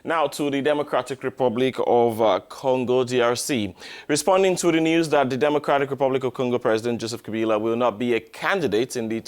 Now to the Democratic Republic of Congo, DRC. Responding to the news that the Democratic Republic of Congo President Joseph Kabila will not be a candidate in the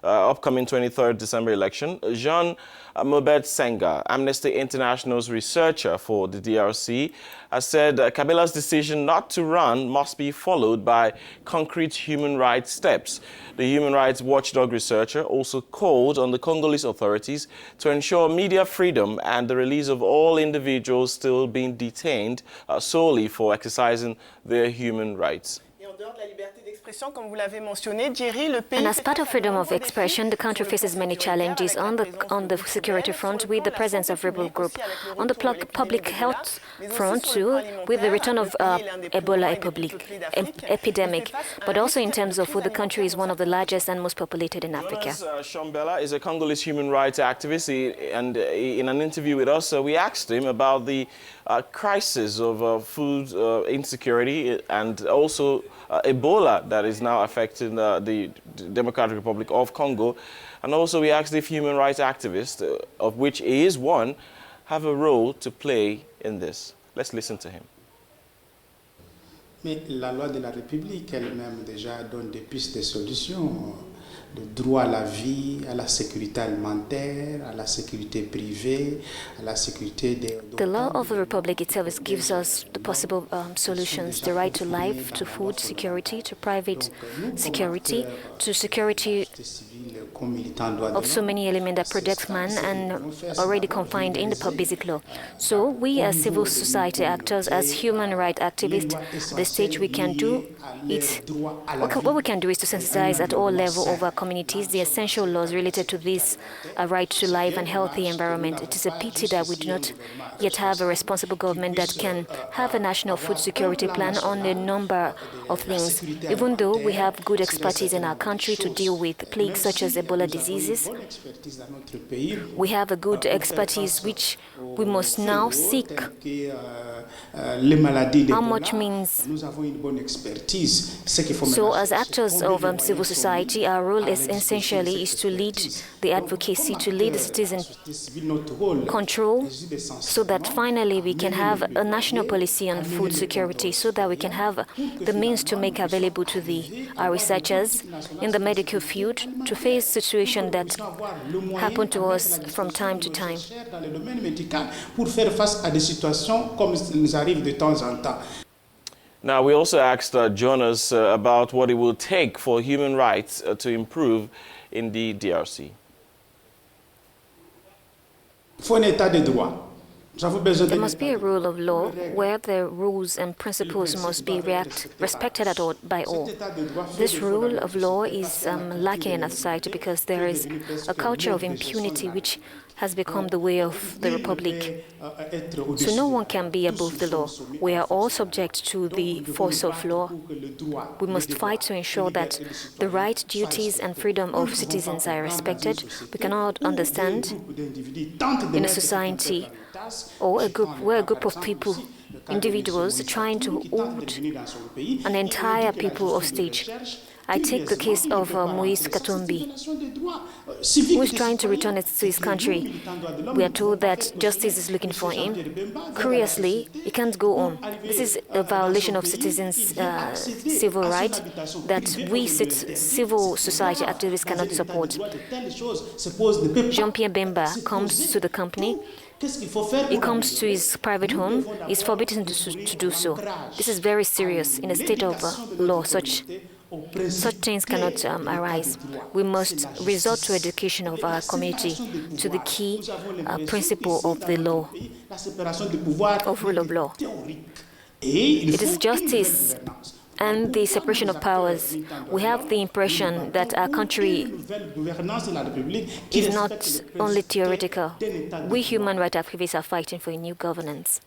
upcoming 23rd December election, Jean-Mobert Senga, Amnesty International's researcher for the DRC, has said Kabila's decision not to run must be followed by concrete human rights steps. The human rights watchdog researcher also called on the Congolese authorities to ensure media freedom and the release of all individuals still being detained solely for exercising their human rights. And as part of freedom of expression, the country faces many challenges on the security front with the presence of rebel group, on the public health front too, with the return of Ebola epidemic, but also in terms of who the country is one of the largest and most populated in Africa. Jonas Tsh is a Congolese human rights activist, and in an interview with us, we asked him about the crisis of food insecurity and also Ebola that is now affecting the Democratic Republic of Congo. And also we asked if human rights activists, of which he is one, have a role to play in this. Let's listen to him. Mais la loi de la République elle-même déjà donne des pistes de solutions. Le droit à la vie, à la sécurité alimentaire, à la sécurité privée, à la sécurité des... The law of the Republic itself gives us the possible solutions, the right to life, to food security, to private security, to security of so many elements that protect man and already confined in the basic law. So we as civil society actors, as human rights activists, the stage we can do it. What we can do is to sensitize at all levels of our communities the essential laws related to this right to life and healthy environment. It is a pity that we do not yet have a responsible government that can have a national food security plan on a number of things. Even though we have good expertise in our country to deal with plagues such as Ebola diseases, we have a good expertise which we must now seek. How much means? So as actors of civil society, our role is essentially to lead the advocacy, to lead the citizen control, so that finally we can have a national policy on food security, so that we can have the means to make available to our researchers in the medical field to face situations that happen to us from time to time. Now, we also asked Jonas about what it will take for human rights to improve in the DRC. There must be a rule of law where the rules and principles must be respected by all. This rule of law is lacking in our society because there is a culture of impunity which has become the way of the Republic. So no one can be above the law. We are all subject to the force of law. We must fight to ensure that the rights, duties, and freedom of citizens are respected. We cannot understand in a society or a group of people, individuals trying to hold an entire people hostage. I take the case of Moïse Katumbi, who is trying to return to his country. We are told that justice is looking for him. Curiously, he can't go home. This is a violation of citizens' civil rights that we civil society activists cannot support. Jean-Pierre Bemba comes to the company. He comes to his private home. He's forbidden to do so. This is very serious. In a state of law, such things cannot arise. We must resort to education of our community, to the key principle of the law, of rule of law. It is justice and the separation of powers. We have the impression that our country is not only theoretical. We human rights activists are fighting for a new governance.